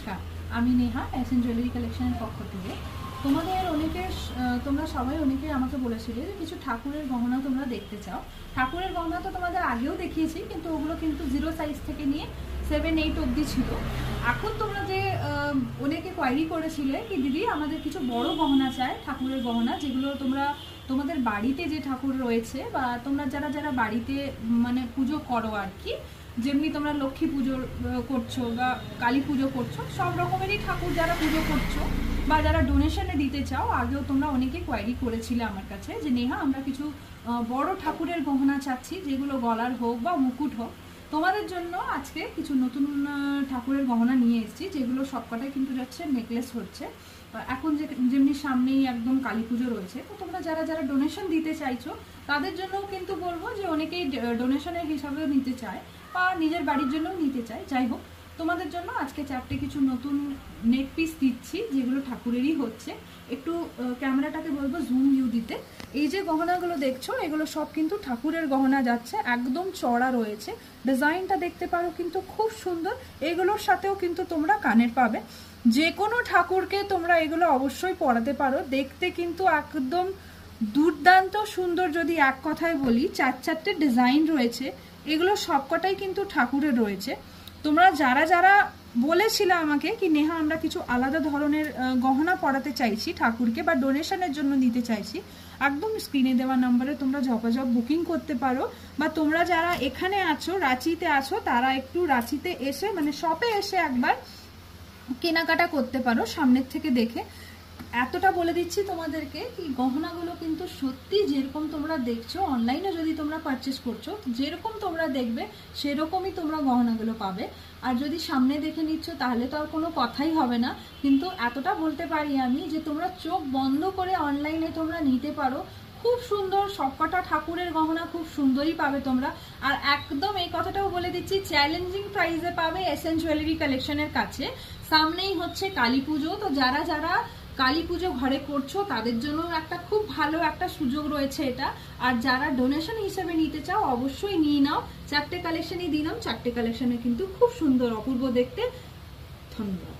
নমস্কার, আমি Neha SN jewellery কালেকশনের পক্ষ থেকে। তোমরা সবাই অনেকে আমাকে বলেছিলে যে কিছু ঠাকুরের গহনা তোমরা দেখতে চাও। ঠাকুরের গহনা তো তোমাদের আগেও দেখিয়েছি, কিন্তু ওগুলো কিন্তু 0 সাইজ থেকে নিয়ে 7-8 অবধি ছিল। এখন তোমরা যে অনেকে কোয়ারি করেছিলে কি দিদি আমাদের কিছু বড় গহনা চাই, ঠাকুরের গহনা যেগুলো তোমাদের বাড়িতে যে ঠাকুর রয়েছে বা তোমরা যারা বাড়িতে মানে পুজো করো আর কি, যেমনি তোমরা লক্ষ্মী পুজো করছো বা কালী পুজো করছো, সব রকমেরই ঠাকুর যারা পুজো করছো বা যারা ডোনেশনে দিতে চাও, আগেও তোমরা অনেকে কোয়ারি করেছিলে আমার কাছে যে নেহা আমরা কিছু বড় ঠাকুরের গহনা চাচ্ছি, যেগুলো গলার হোক বা মুকুট হোক। তোমাদের জন্য আজকে কিছু নতুন ঠাকুরের গহনা নিয়ে এসেছি, যেগুলো সবকটাই কিন্তু যাচ্ছে নেকলেস হচ্ছে। এখন যেমনি সামনেই একদম কালী পুজো রয়েছে, তো তোমরা যারা ডোনেশন দিতে চাইছো তাদের জন্যও কিন্তু বলবো যে অনেকেই ডোনেশনের হিসাবেও নিতে চায় বা নিজের বাড়ির জন্যও নিতে চায়। যাই হোক, তোমাদের জন্য আজকে 4টে কিছু নতুন নেক পিস দিচ্ছি, যেগুলো ঠাকুরেরই হচ্ছে। একটু ক্যামেরাটাকে বলবো জুম ভিউ দিতে। এই যে গহনাগুলো দেখছো, এগুলো সব কিন্তু ঠাকুরের গহনা যাচ্ছে, একদম চড়া রয়েছে। ডিজাইনটা দেখতে পারো কিন্তু খুব সুন্দর। এগুলোর সাথেও কিন্তু তোমরা কানের পাবে। যে কোনো ঠাকুরকে তোমরা এগুলো অবশ্যই পরাতে পারো। দেখতে কিন্তু একদম দুর্দান্ত সুন্দর। যদি এক কথায় বলি, 4-4টে ডিজাইন রয়েছে, এগুলো সবকটাই কিন্তু ঠাকুরের রয়েছে। তোমরা যারা বলেছিলে আমাকে কি নেহা আমরা কিছু আলাদা ধরনের গহনা পরাতে চাইছি ঠাকুরকে বা ডোনেশনের জন্য নিতে চাইছি, একদম স্ক্রিনে দেওয়া নম্বরে তোমরা ঝপাঝপ বুকিং করতে পারো। বা তোমরা যারা এখানে আছো, রাঁচিতে আছো, তারা একটু রাঁচিতে এসে মানে শপে এসে একবার কেনাকাটা করতে পারো সামনের থেকে দেখে। এতটা বলে দিচ্ছি তোমাদেরকে কি গহনাগুলো কিন্তু সত্যি যেরকম তোমরা দেখছো, অনলাইনে যদি তোমরা পারচেস করছো, যেরকম তোমরা দেখবে সেরকমই তোমরা গহনাগুলো পাবে। আর যদি সামনে দেখে নিচ্ছ তাহলে তো আর কোনো কথাই হবে না। কিন্তু এতটা বলতে পারি আমি যে তোমরা চোখ বন্ধ করে অনলাইনে তোমরা নিতে পারো। খুব সুন্দর সবকটা ঠাকুরের গহনা খুব সুন্দরই পাবে তোমরা। আর একদম এই কথাটাও বলে দিচ্ছি, চ্যালেঞ্জিং প্রাইসে পাবে এসএন জুয়েলারি কালেকশনের কাছে। সামনেই হচ্ছে কালী পুজো, তো যারা কালী পুজো ঘরে করছো তাদের জন্য একটা খুব ভালো একটা সুযোগ রয়েছে এটা। আর যারা ডোনেশন হিসেবে নিতে চাও অবশ্যই নিয়ে নাও। 4টে কালেকশনই দিলাম, 4টে কালেকশনে কিন্তু খুব সুন্দর, অপূর্ব দেখতে। ধন্যবাদ।